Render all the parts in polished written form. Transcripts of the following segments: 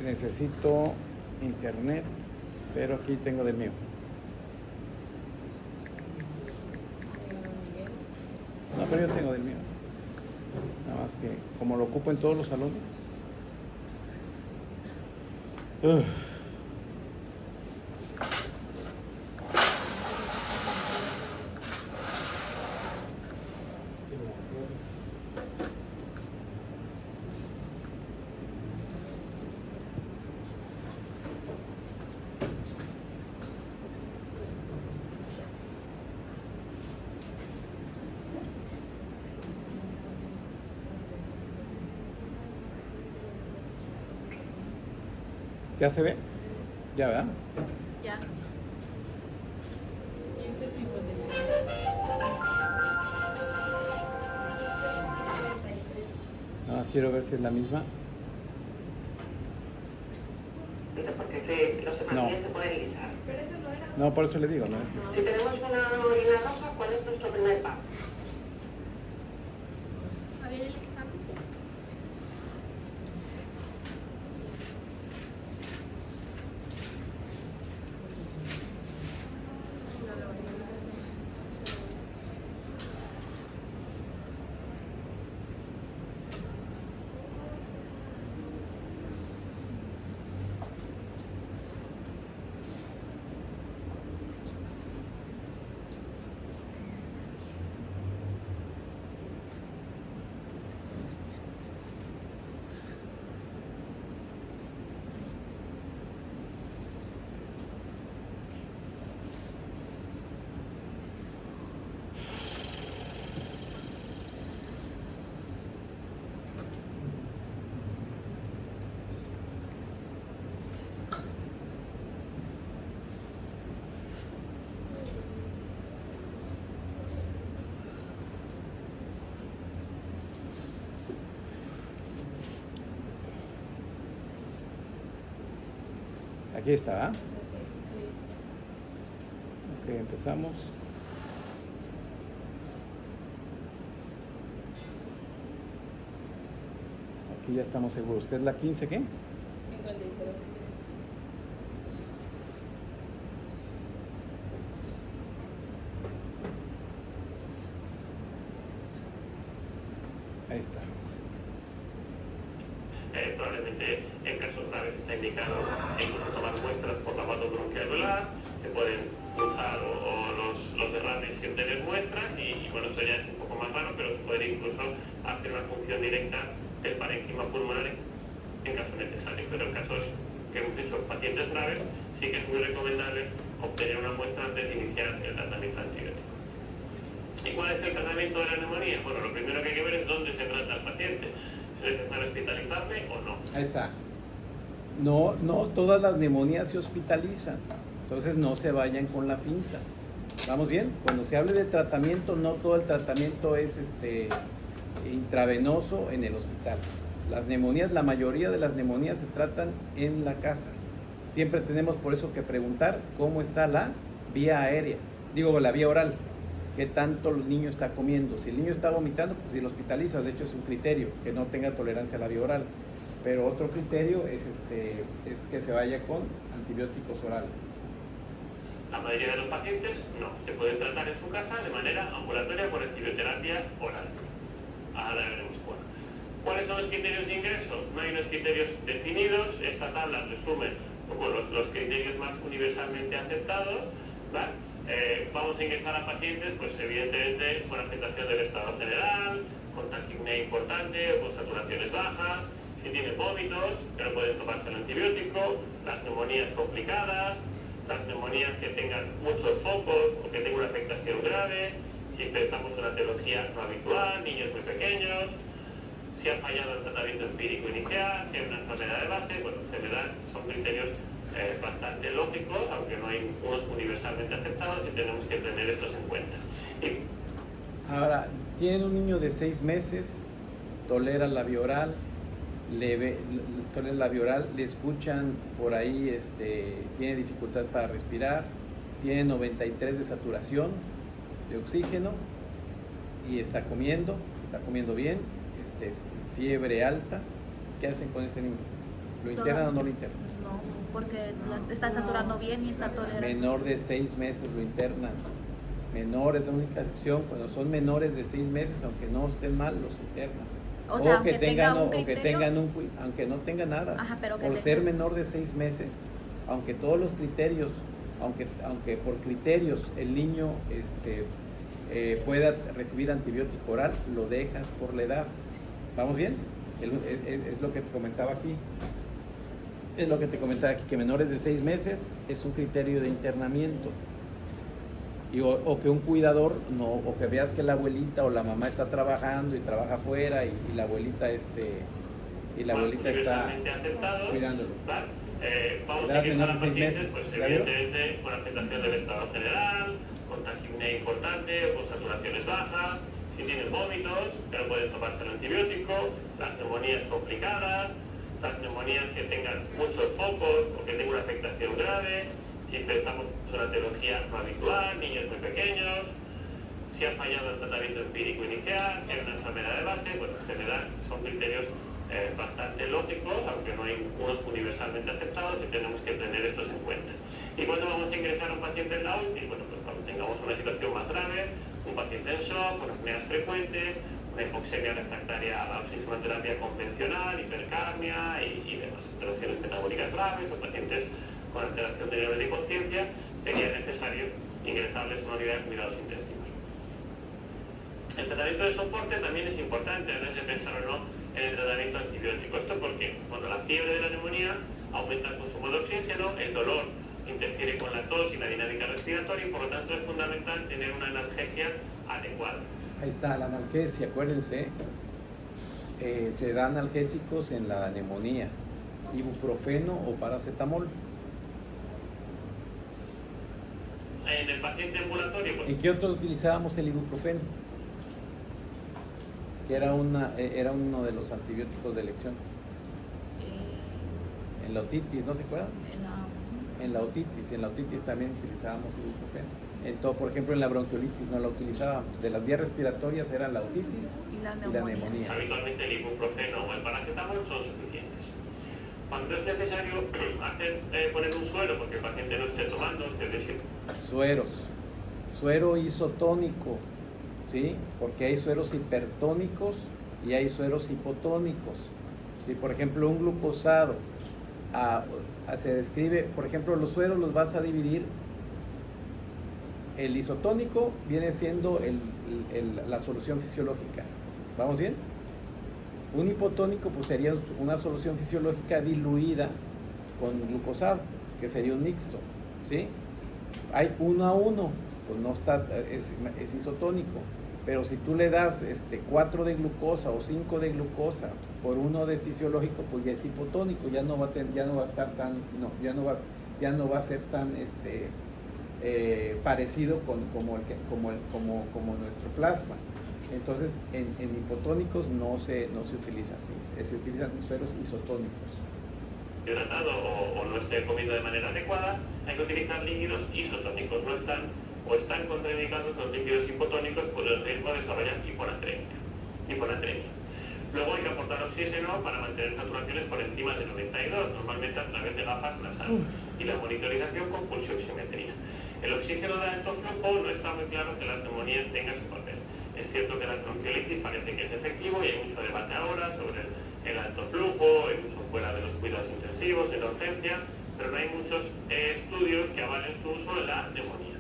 necesito internet, pero aquí tengo del mío. No, pero yo tengo del mío. Nada más que como lo ocupo en todos los salones. ¿Ya se ve? Ya, ¿verdad? Ya. 15:53. Nada más quiero ver si es la misma. Porque los hematíes se pueden lisar. No, por eso le digo, no es. Si tenemos una orina roja, ¿cuál es nuestro primer paso? A ver el examen. Aquí está, ¿ah? Ok, empezamos. Aquí ya estamos seguros. ¿Usted es la 15 qué? 53. Ahí está. Probablemente en casos graves está indicado incluso tomar muestras por lavado bronquialveolar, se pueden usar los derrames que ustedes muestran y bueno, eso ya es un poco más raro, pero se puede incluso hacer una función directa del parénquima pulmonar en caso necesario. Pero en casos que hemos dicho pacientes graves, sí que es muy recomendable obtener una muestra antes de iniciar el tratamiento antibiótico. ¿Y cuál es el tratamiento de la neumonía? Bueno, lo primero que hay que ver es dónde se trata el paciente. ¿Es necesario hospitalizarle o no? Ahí está. No, no todas las neumonías se hospitalizan. Entonces no se vayan con la finta. ¿Vamos bien? Cuando se hable de tratamiento, no todo el tratamiento es intravenoso en el hospital. Las neumonías, la mayoría de las neumonías se tratan en la casa. Siempre tenemos por eso que preguntar cómo está la vía aérea, digo la vía oral, qué tanto el niño está comiendo. Si el niño está vomitando, pues si lo hospitalizas, de hecho es un criterio, que no tenga tolerancia a la vía oral. Pero otro criterio es que se vaya con antibióticos orales. La mayoría de los pacientes no, se pueden tratar en su casa de manera ambulatoria por antibioterapia oral. Ahora veremos cuál. ¿Cuáles son los criterios de ingreso? No hay unos criterios definidos. Esta tabla resume como los criterios más universalmente aceptados, ¿vale? Vamos a ingresar a pacientes, pues evidentemente con aceptación del estado general, con taquipnea importante, con saturaciones bajas, si tienen vómitos, pero pueden tomarse el antibiótico, las neumonías complicadas, las neumonías que tengan muchos focos o que tengan una afectación grave, si pensamos en una etiología no habitual, niños muy pequeños, si ha fallado el tratamiento empírico inicial, si hay una enfermedad de base, bueno, enfermedad son criterios bastante lógicos, aunque no hay unos universalmente aceptados y tenemos que tener estos en cuenta. Ahora, tienen un niño de 6 meses, tolera la vía oral, tolera la vía oral, le escuchan por ahí, tiene dificultad para respirar, tiene 93 de saturación de oxígeno y está comiendo bien, fiebre alta, ¿qué hacen con ese niño? ¿Lo internan o no lo internan? No, porque está saturando bien y está tolerando. Menor de 6 meses lo internan. Menor es la única excepción. Cuando son menores de 6 meses, aunque no estén mal, los internas. O sea, que aunque tenga un o que criterio. tengan aunque no tenga nada. Ajá, pero que por tenga. ser menor de 6 meses, aunque todos los criterios, aunque por criterios el niño pueda recibir antibiótico oral, lo dejas por la edad. ¿Vamos bien? Es lo que te comentaba aquí. Es lo que te comentaba aquí, que menores de 6 meses es un criterio de internamiento. O que un cuidador, o que veas que la abuelita o la mamá está trabajando y trabaja afuera y la abuelita está aceptado, cuidándolo. ¿vale? Vamos Edad a ingresar a menor de 6 pacientes, meses, pues ¿la vieron? evidentemente con afectación del estado general, con taquipnea importante, con saturaciones bajas, si tienen vómitos, pero pueden tomarse el antibiótico, las neumonías complicadas, las neumonías que tengan muchos focos o que tengan una afectación grave, si pensamos en una etiología no habitual, niños muy pequeños, si ha fallado el tratamiento empírico inicial, si hay una enfermedad de base, pues en general son criterios bastante lógicos, aunque no hay unos universalmente aceptados y tenemos que tener estos en cuenta. Y cuando vamos a ingresar a un paciente en la UCI, bueno, pues cuando tengamos una situación más grave, un paciente en shock, con apneas frecuentes, una hipoxemia refractaria a la oxigenoterapia convencional, hipercarmia y demás alteraciones metabólicas graves o pacientes con alteración de nivel de conciencia, sería necesario ingresarles a una unidad de cuidados intensivos. El tratamiento de soporte también es importante antes de pensar o no en el tratamiento antibiótico. ¿Esto porque cuando la fiebre de la neumonía aumenta el consumo de oxígeno, el dolor interfiere con la tos y la dinámica respiratoria y por lo tanto es fundamental tener una analgesia adecuada. Ahí está la analgesia, acuérdense, se da analgésicos en la neumonía, ibuprofeno o paracetamol. En el paciente ambulatorio, pues, ¿En qué otro utilizábamos el ibuprofeno? Que era uno de los antibióticos de elección. En la otitis, ¿no se acuerdan? En la otitis también utilizábamos ibuprofeno. Por ejemplo, en la bronquiolitis no la utilizábamos. De las vías respiratorias eran la otitis y la neumonía. Habitualmente el ibuprofeno o el paracetamol son suficientes. Cuando es necesario poner un suero porque el paciente no esté tomando, es decir, suero isotónico, ¿sí? Porque hay sueros hipertónicos y hay sueros hipotónicos. ¿Sí? Por ejemplo, un glucosado se describe, por ejemplo, los sueros los vas a dividir. El isotónico viene siendo la solución fisiológica. ¿Vamos bien? Un hipotónico pues sería una solución fisiológica diluida con glucosado, que sería un mixto, ¿sí? Hay 1 a 1, pues no está, es isotónico, pero si tú le das 4 de glucosa o 5 de glucosa por 1 de fisiológico, pues ya es hipotónico, ya no va a estar tan, ya no va a ser tan parecido como nuestro plasma. Entonces, en hipotónicos no se utiliza así, se utilizan sueros isotónicos. Hidratado o no esté comiendo de manera adecuada, hay que utilizar líquidos isotónicos. No están contraindicados los líquidos hipotónicos por el riesgo de desarrollar hiponatremia. Luego hay que aportar oxígeno para mantener saturaciones por encima de 92, normalmente a través de gafas nasales, y la monitorización con pulsioximetría. El oxígeno de alto flujo no está muy claro que las neumonías tengan su papel. Es cierto que la bronquiolitis parece que es efectivo y hay mucho debate ahora sobre el alto flujo, hay mucho fuera de los cuidados intensivos, de la urgencia, pero no hay muchos estudios que avalen su uso en la neumonía.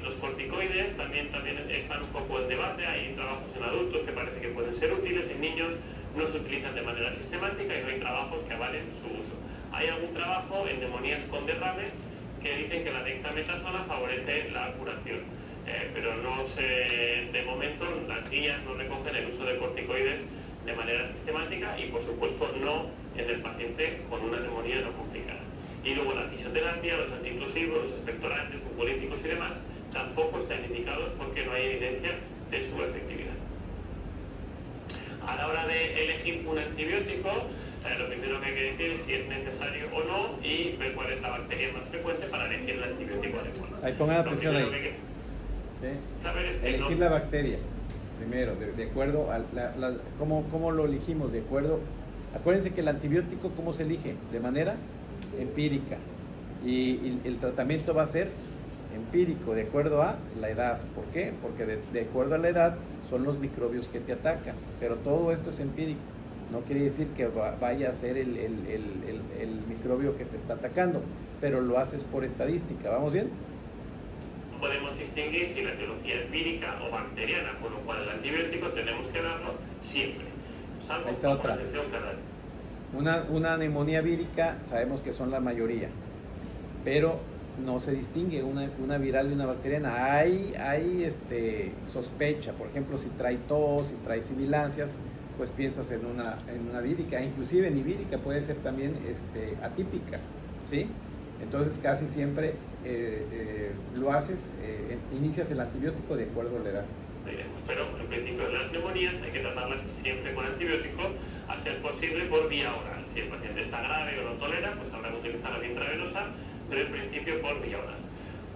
Los corticoides también están un poco en debate, hay trabajos en adultos que parece que pueden ser útiles, en niños no se utilizan de manera sistemática y no hay trabajos que avalen su uso. Hay algún trabajo en neumonías con derrame que dicen que la dexametasona favorece la curación, pero de momento las guías no recogen el uso de corticoides de manera sistemática y por supuesto no en el paciente con una neumonía no complicada. Y luego la fisioterapia, los antiintrusivos, los expectorantes, mucolíticos y demás tampoco están indicados porque no hay evidencia de su efectividad. A la hora de elegir un antibiótico, lo primero que hay que decir es si es necesario o no y ver cuál es la bacteria más frecuente para elegir el antibiótico adecuado. Ahí pongan atención ahí. Elegir la bacteria, primero, de acuerdo a ¿cómo lo elegimos? De acuerdo Acuérdense que el antibiótico, ¿cómo se elige? De manera empírica. Y el tratamiento va a ser empírico, de acuerdo a la edad. ¿Por qué? Porque de acuerdo a la edad son los microbios que te atacan. Pero todo esto es empírico. No quiere decir que vaya a ser el microbio que te está atacando, pero lo haces por estadística. ¿Vamos bien? Podemos distinguir si la etiología es vírica o bacteriana, con lo cual el antibiótico tenemos que darlo siempre. Salvo Ahí está como otra. atención cardiaca. Una neumonía vírica sabemos que son la mayoría, pero no se distingue una viral de una bacteriana. Hay sospecha, por ejemplo, si trae tos, si trae sibilancias, pues piensas en una vírica, inclusive ni vírica, puede ser también atípica, ¿sí? Entonces casi siempre lo haces, inicias el antibiótico de acuerdo a la edad. Pero en principio las neumonías hay que tratarlas siempre con antibiótico, a ser posible por vía oral. Si el paciente está grave o no tolera, pues habrá que utilizar la vía intravenosa, pero en principio por vía oral.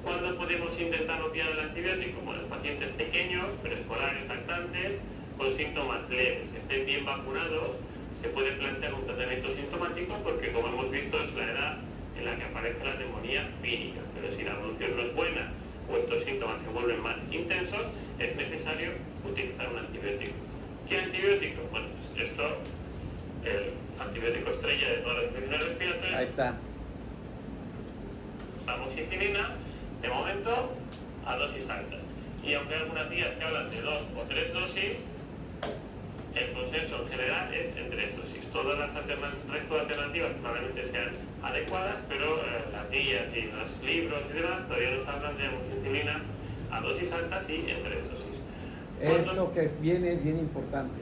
¿Cuándo podemos intentar obviar el antibiótico? Bueno, en pacientes pequeños, preescolares, lactantes, con síntomas leves, que estén bien vacunados, se puede plantear un tratamiento sintomático porque, como hemos visto, es la edad en la que aparece la neumonía vírica. Pero si la evolución no es buena o estos síntomas se vuelven más intensos, es necesario utilizar un antibiótico. ¿Qué antibiótico? Bueno, pues esto, el antibiótico estrella de todas las infecciones respiratorias. Ahí está. La amoxicilina, de momento, a dosis altas. Y aunque hay algunas guías que hablan de 2 o 3 dosis, el consenso en general es en 3 dosis. Todas las resto de alternativas probablemente sean adecuadas, pero las guías y los libros y demás todavía nos hablan de amoxicilina a dosis altas y en 3 dosis. Esto que viene es bien importante.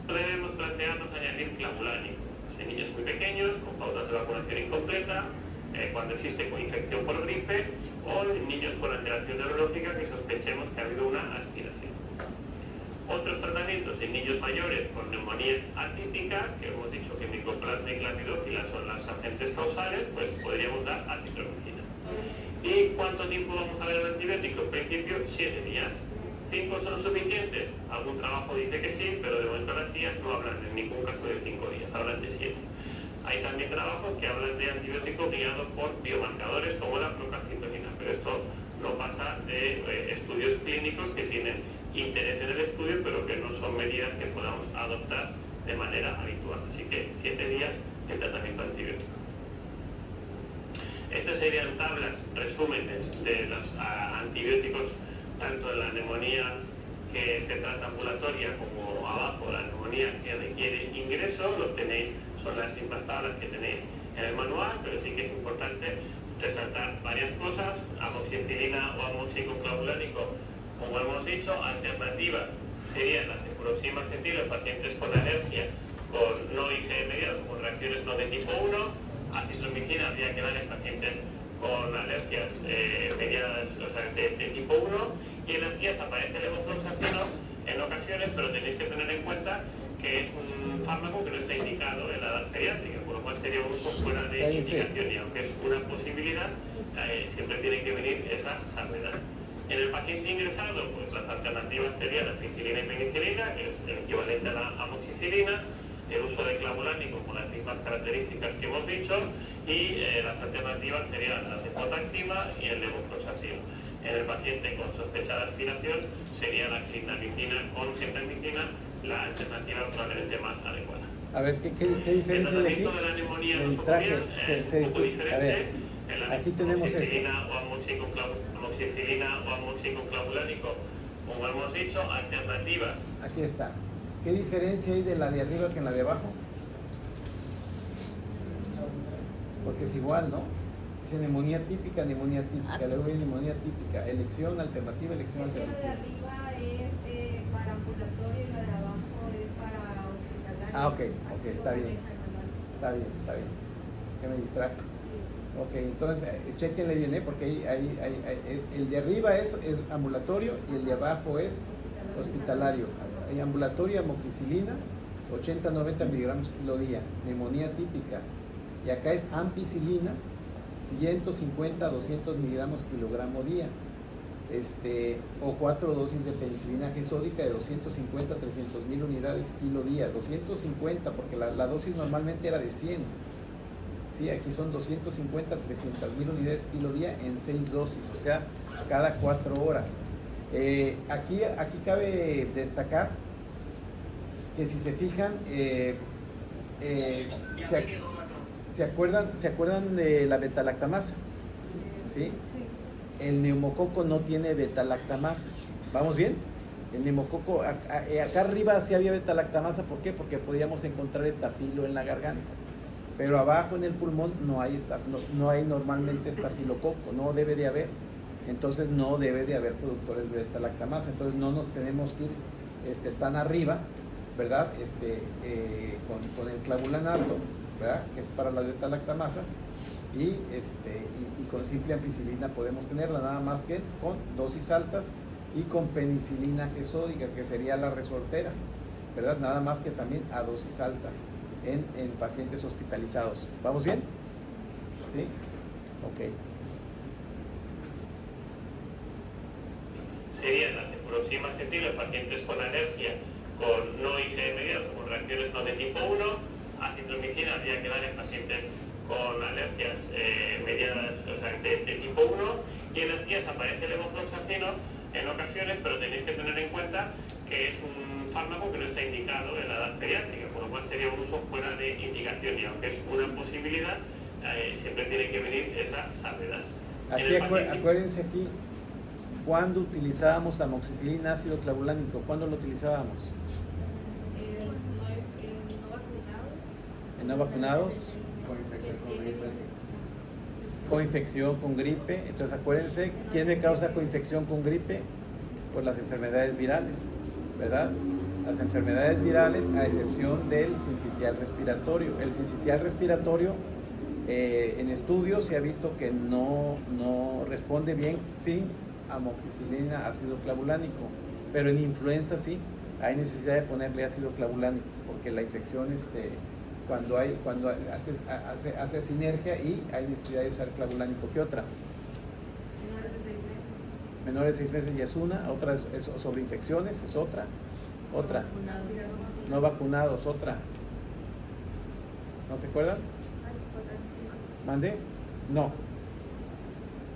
Debemos plantearnos añadir clavulánico en niños muy pequeños, con pautas de vacunación incompleta, cuando existe infección por gripe, o en niños con alteración neurológica que sospechemos que ha habido una aspiración. Otros tratamientos en niños mayores con neumonía atípica, que hemos dicho que micoplasma y clamidófila son las agentes causales, pues podríamos dar acitromicina. ¿Y cuánto tiempo vamos a dar el antibiótico? En principio, 7 días. 5 son suficientes. Algún trabajo dice que sí, pero de momento las guías no hablan en ningún caso de 5 días, hablan de 7. Hay también trabajos que hablan de antibiótico guiado por biomarcadores como la procalcitonina, pero esto no pasa de estudios clínicos que tienen interés en el estudio, pero que no son medidas que podamos adoptar de manera habitual. Así que 7 días de tratamiento antibiótico. Estas serían tablas, resúmenes de los antibióticos, tanto en la neumonía que se trata ambulatoria como abajo, la neumonía que requiere ingreso. Los tenéis, son las mismas tablas que tenéis en el manual, pero sí que es importante resaltar varias cosas. Amoxicilina o amoxicoclavulánico, como hemos dicho, alternativas serían las cefuroxima acetil en pacientes con alergia, con no IgE mediado, con reacciones no de tipo 1. Acitromicina habría que dar en pacientes con alergias mediadas, o sea, de tipo 1. Y en las guías aparece el levofloxacino en ocasiones, pero tenéis que tener en cuenta que es un fármaco que no está indicado en la edad pediátrica, por lo cual sería un uso fuera de indicación, y aunque es una posibilidad, siempre tiene que venir esa salvedad. En el paciente ingresado, pues las alternativas serían la penicilina y penicilina, que es el equivalente a la amoxicilina, el uso de clavulánico con las mismas características que hemos dicho, y las alternativas serían la cefotaxima y el levofloxacino. En el paciente con sospecha de aspiración sería la clindamicina con gentamicina la alternativa probablemente más adecuada. A ver, ¿qué diferencia hay aquí? El tratamiento de la neumonía Me distraje, es un poco diferente. A ver, aquí tenemos esto. Amoxicilina o amoxicoclavulánico, como hemos dicho, alternativas. Aquí está. ¿Qué diferencia hay de la de arriba que en la de abajo? Porque es igual, ¿no? Dice neumonía típica, luego hay neumonía típica, elección alternativa, elección Es que la de alternativa. arriba es para ambulatorio y la de abajo es para hospitalario. Ah, ok, Así lo está bien. maneja el manual. Está bien. Es que me distraje. Sí. Ok, entonces chequenle bien, porque el de arriba es ambulatorio y el de abajo es hospitalario. El ambulatorio, amoxicilina, 80-90 miligramos kilo día, neumonía típica. Y acá es ampicilina, 150-200 miligramos kilogramo día. o 4 dosis de penicilina G sódica de 250 a 300 mil unidades kilo día. 250 porque la dosis normalmente era de 100. Sí, aquí son 250 a 300 mil unidades kilo día en 6 dosis, o sea, cada 4 horas. Aquí cabe destacar que si se fijan, ¿se acuerdan de la betalactamasa? ¿Sí? El neumococo no tiene betalactamasa. ¿Vamos bien? El neumococo, acá arriba sí había betalactamasa. ¿Por qué? Porque podíamos encontrar estafilo en la garganta. Pero abajo en el pulmón no hay normalmente estafilococo, no debe de haber. Entonces no debe de haber productores de betalactamasa. Entonces no nos tenemos que ir tan arriba, ¿verdad? Con el clavulanato, ¿verdad? Que es para las betalactamasas. Y con simple ampicilina podemos tenerla, nada más que con dosis altas y con penicilina G sódica, que sería la resortera, ¿verdad? Nada más que también a dosis altas en pacientes hospitalizados. ¿Vamos bien? ¿Sí? Ok. Serían las próximas en pacientes con alergia, con no IgM, con reacciones no de tipo 1, acitromicina habría que dar en pacientes con alergias mediadas, o sea, de tipo 1, y en las guías aparece el levofloxacino en ocasiones, pero tenéis que tener en cuenta que es un fármaco que no está indicado en la edad pediátrica, por lo cual sería un uso fuera de indicación, y aunque es una posibilidad, siempre tiene que venir esa salvedad. Aquí acuérdense aquí, ¿cuándo utilizábamos amoxicilina ácido clavulánico? ¿Cuándo lo utilizábamos? ¿En no vacunados? Coinfección con gripe. Entonces acuérdense, ¿quién me causa coinfección con gripe? Pues las enfermedades virales, ¿verdad? Las enfermedades virales, a excepción del sincitial respiratorio. El sincitial respiratorio, en estudios se ha visto que no responde bien sin amoxicilina ácido clavulánico, pero en influenza sí hay necesidad de ponerle ácido clavulánico, porque la infección cuando hace sinergia y hay necesidad de usar clavulánico. ¿Qué otra? Menores de 6 meses ya es una, otra es sobre infecciones, es otra. No vacunados, otra. ¿No se acuerdan? ¿Mande? No.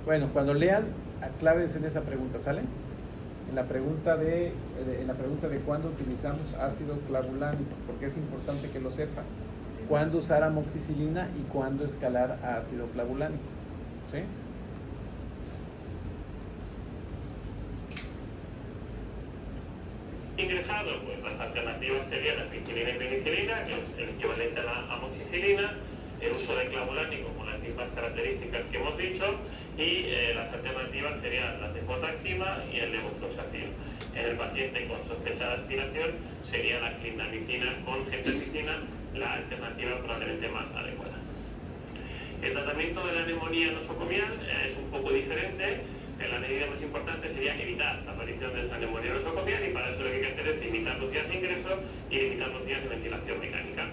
Bueno, cuando lean, aclárense en esa pregunta, ¿sale? En la pregunta de cuándo utilizamos ácido clavulánico, porque es importante que lo sepan. Cuándo usar amoxicilina y cuándo escalar a ácido clavulánico. ¿Sí? Ingresado, pues las alternativas serían la ampicilina y penicilina, que es el equivalente a la amoxicilina, el uso de clavulánico con las mismas características que hemos dicho, y las alternativas serían la cefotaxima y el levofloxacino. En el paciente con sospecha de aspiración sería la clindamicina con gentamicina la alternativa probablemente más adecuada. El tratamiento de la neumonía nosocomial es un poco diferente. La medida más importante sería evitar la aparición de esa neumonía nosocomial, y para eso lo que hay que hacer es limitar los días de ingreso y limitar los días de ventilación mecánica.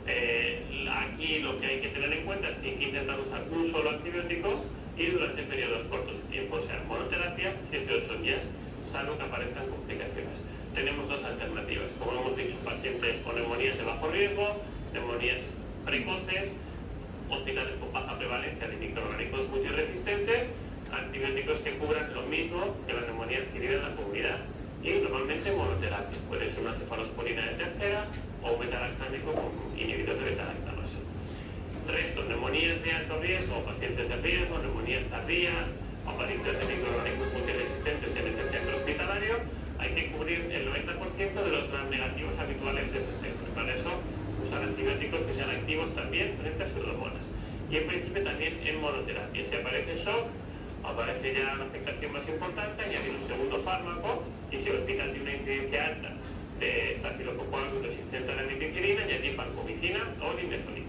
Aquí lo que hay que tener en cuenta es que hay que intentar usar un solo antibiótico y durante periodos cortos de tiempo, o sea, monoterapia, 7-8 días, salvo que aparezcan complicaciones. Tenemos dos alternativas, como hemos dicho, pacientes con neumonías de bajo riesgo, neumonías precoces, hospitales con baja prevalencia de microorganismos multiresistentes, antibióticos que cubran lo mismo que la neumonía adquirida en la comunidad, y normalmente monoterapia, puede ser una cefalosporina de tercera o un betalactámico con inhibidor de betalactamasa. Resto, neumonías de alto riesgo, pacientes de riesgo, neumonías tardías, aparición de microorganismos multiresistentes en ese centro hospitalario, hay que cubrir el 90% de los gram negativos habituales de ese centro. Para eso, usar antibióticos que sean activos también frente a pseudomonas. Y en principio también en monoterapia. Si aparece shock, aparece ya la afectación más importante, añadir un segundo fármaco, y si el hospital tiene una incidencia alta de estafilococo resistente a la nitricilina, añadir vancomicina o limefenil.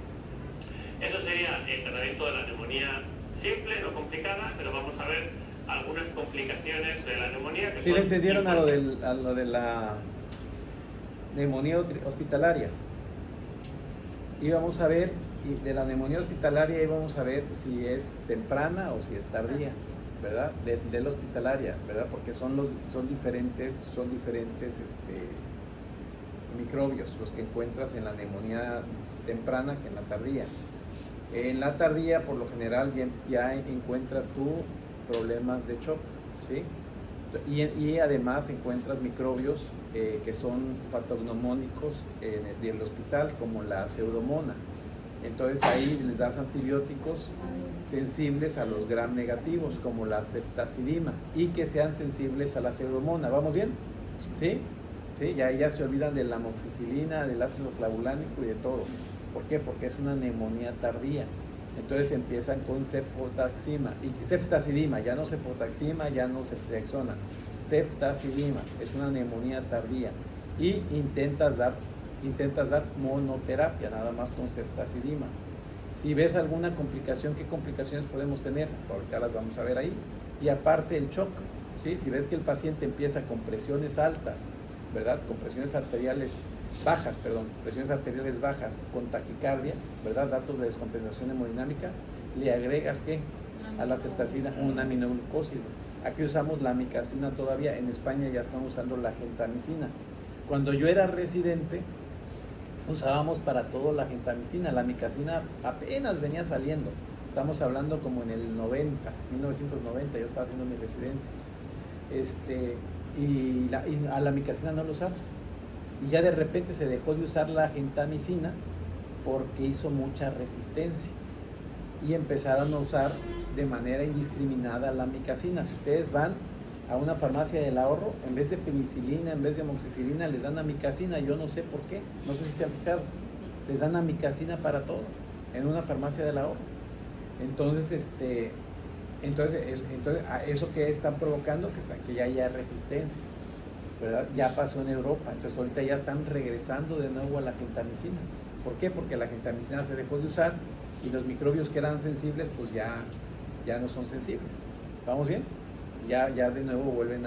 Eso sería el tratamiento de la neumonía simple, no complicada, pero vamos a ver algunas complicaciones de la neumonía. ¿Sí le entendieron a lo de la neumonía hospitalaria? Íbamos a ver, y de la neumonía hospitalaria íbamos a ver si es temprana o si es tardía. ¿verdad? De la hospitalaria, ¿verdad? Porque son diferentes microbios los que encuentras en la neumonía temprana que en la tardía. En la tardía, por lo general, ya encuentras tú problemas de shock, ¿sí? Y además encuentras microbios que son patognomónicos del hospital, como la pseudomonas. Entonces ahí les das antibióticos sensibles a los gram negativos, como la ceftazidima, y que sean sensibles a la pseudomonas. ¿Vamos bien? ¿Sí? ¿Sí? Ya se olvidan de la amoxicilina, del ácido clavulánico y de todo. ¿Por qué? Porque es una neumonía tardía. Entonces empiezan con cefotaxima y ceftazidima, ya no cefotaxima, ya no ceftriaxona. Ceftazidima es una neumonía tardía y intentas dar monoterapia nada más con ceftazidima. Si ves alguna complicación, ¿qué complicaciones podemos tener? Ahorita las vamos a ver ahí. Y aparte el shock, ¿sí? Si ves que el paciente empieza con presiones altas, ¿verdad? Con presiones arteriales bajas, con taquicardia, ¿verdad? Datos de descompensación hemodinámica, le agregas ¿qué? A la ceftazidima un aminoglucósido. Aquí usamos la amicacina todavía, en España ya están usando la gentamicina. Cuando yo era residente, usábamos para todo la gentamicina, la amicacina apenas venía saliendo. Estamos hablando como en el 1990, yo estaba haciendo mi residencia. Y a la amicacina no lo usabas. Y ya de repente se dejó de usar la gentamicina porque hizo mucha resistencia. Y empezaron a usar de manera indiscriminada la amicacina. Si ustedes van a una farmacia del ahorro, en vez de penicilina, en vez de amoxicilina, les dan amicacina. Yo no sé por qué, no sé si se han fijado. Les dan amicacina para todo en una farmacia del ahorro. Entonces, ¿eso que están provocando? Que ya haya resistencia, ¿verdad? Ya pasó en Europa, entonces ahorita ya están regresando de nuevo a la gentamicina. ¿Por qué? Porque la gentamicina se dejó de usar y los microbios que eran sensibles, pues ya no son sensibles. ¿Vamos bien? Ya de nuevo vuelven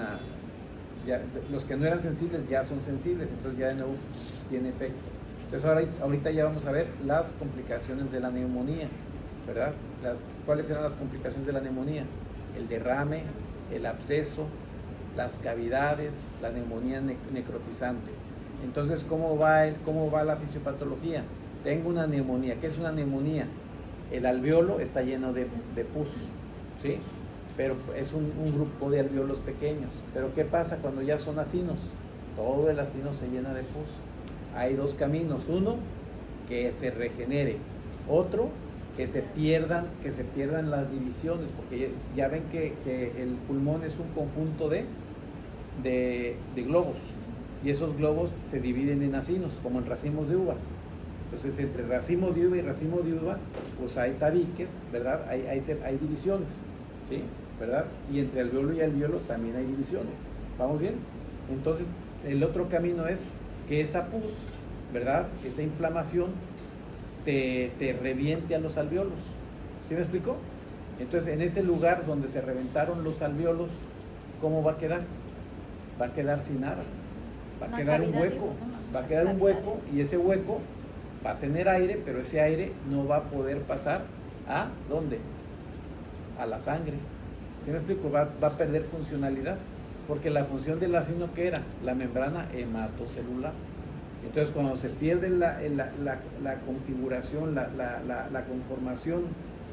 los que no eran sensibles ya son sensibles, entonces ya de nuevo tiene efecto. Entonces ahorita ya vamos a ver las complicaciones de la neumonía, ¿verdad? ¿Cuáles eran las complicaciones de la neumonía? El derrame, el absceso, las cavidades, la neumonía necrotizante. Entonces, ¿cómo va la fisiopatología? Tengo una neumonía. ¿Qué es una neumonía? El alveolo está lleno de pus, ¿sí? Pero es un grupo de alveolos pequeños. Pero ¿qué pasa cuando ya son acinos? Todo el acino se llena de pus. Hay dos caminos. Uno, que se regenere. Otro, que se pierdan las divisiones, porque ya ven que el pulmón es un conjunto de globos, y esos globos se dividen en acinos, como en racimos de uva. Entonces, entre racimo de uva y racimo de uva, pues hay tabiques, ¿verdad? Hay divisiones, ¿sí? ¿Verdad? Y entre alveolo y alveolo también hay divisiones. ¿Vamos bien? Entonces, el otro camino es que esa pus, ¿verdad? Esa inflamación te reviente a los alveolos. ¿Sí me explico? Entonces, en ese lugar donde se reventaron los alveolos, ¿cómo va a quedar? Va a quedar sin nada. Va a quedar un hueco. Va a quedar un hueco, y ese hueco va a tener aire, pero ese aire no va a poder pasar ¿a dónde? A la sangre. ¿Sí me explico? Va a perder funcionalidad, porque la función del acino, ¿qué era? La membrana hematocelular. Entonces, cuando se pierde la configuración, la conformación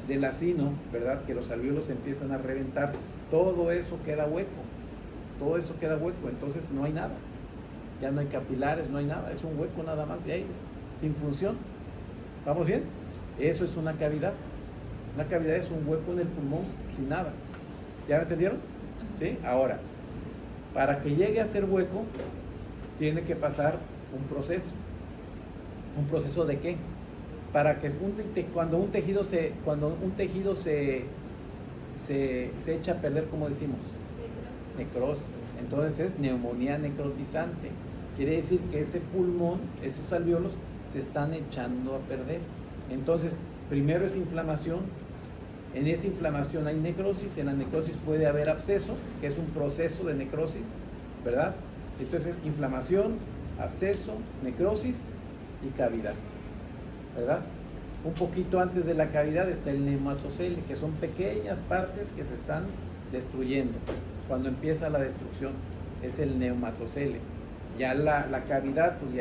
del acino, ¿verdad? Que los alveolos empiezan a reventar, todo eso queda hueco. Todo eso queda hueco, entonces no hay nada. Ya no hay capilares, no hay nada. Es un hueco nada más de aire, sin función. ¿Vamos bien? Eso es una cavidad. Una cavidad es un hueco en el pulmón sin nada. ¿Ya me entendieron? ¿Sí? Ahora, para que llegue a ser hueco, tiene que pasar un proceso. ¿Un proceso de qué? Para que cuando un tejido se echa a perder, ¿cómo decimos? Necrosis. Entonces es neumonía necrotizante. Quiere decir que ese pulmón, esos alveolos, se están echando a perder. Entonces, primero es inflamación. En esa inflamación hay necrosis. En la necrosis puede haber abscesos, que es un proceso de necrosis, ¿verdad? Entonces, inflamación, absceso, necrosis y cavidad, ¿verdad? Un poquito antes de la cavidad está el neumatocele, que son pequeñas partes que se están destruyendo. Cuando empieza la destrucción es el neumatocele. Ya la cavidad pues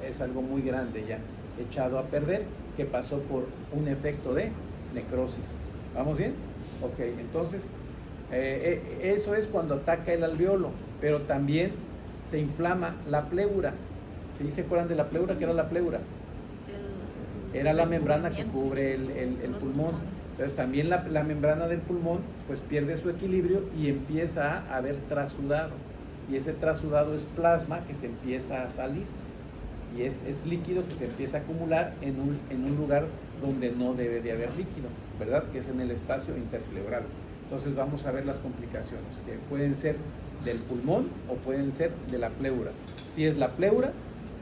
es algo muy grande ya, echado a perder, que pasó por un efecto de necrosis. ¿Vamos bien? Ok, entonces eso es cuando ataca el alveolo, pero también se inflama la pleura. ¿Sí se acuerdan de la pleura? ¿Qué era la pleura? Era la membrana que cubre el pulmón. Entonces también la membrana del pulmón pues pierde su equilibrio y empieza a haber trasudado. Y ese trasudado es plasma que se empieza a salir. Y es líquido que se empieza a acumular en un lugar donde no debe de haber líquido, ¿verdad? Que es en el espacio interpleural. Entonces vamos a ver las complicaciones, que pueden ser del pulmón o pueden ser de la pleura. Si es la pleura,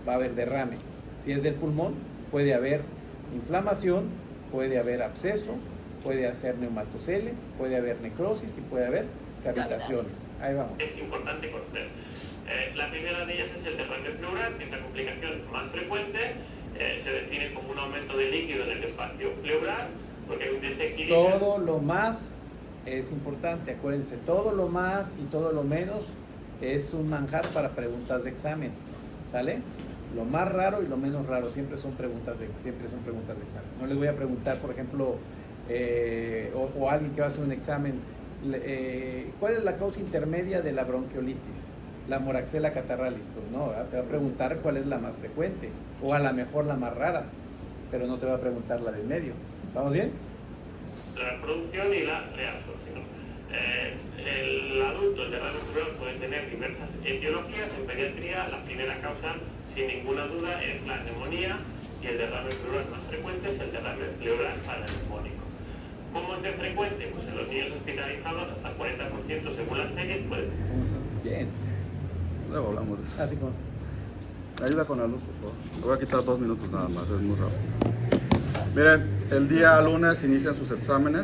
va a haber derrame. Si es del pulmón, puede haber inflamación, puede haber absceso, puede haber neumatocele, puede haber necrosis y puede haber cavitaciones. Ahí vamos. Es importante conocer. La primera de ellas es el derrame pleural, que es la complicación más frecuente. Se define como un aumento de líquido en el espacio pleural, porque hay un desequilibrio. Todo lo más es importante, acuérdense, todo lo más y todo lo menos es un manjar para preguntas de examen, ¿sale? Lo más raro y lo menos raro siempre son preguntas de examen. No les voy a preguntar, por ejemplo, o alguien que va a hacer un examen, ¿cuál es la causa intermedia de la bronquiolitis? La moraxella catarralis. Pues no, ¿verdad? Te va a preguntar cuál es la más frecuente, o a lo mejor la más rara, pero no te va a preguntar la del medio. ¿Vamos bien? La producción y la reabsorción. El adulto, el derrame pleural, puede tener diversas etiologías. En pediatría, la primera causa, sin ninguna duda, es la neumonía, y el derrame pleural más frecuente es el derrame pleural paraneumónico. ¿Cómo es de frecuente? Pues en los niños hospitalizados hasta 40% según las series, pues. Bien. Luego hablamos de eso. Así como. Ayuda con la luz, por favor. Le voy a quitar 2 minutos nada más, es muy rápido. Miren, el día lunes inician sus exámenes.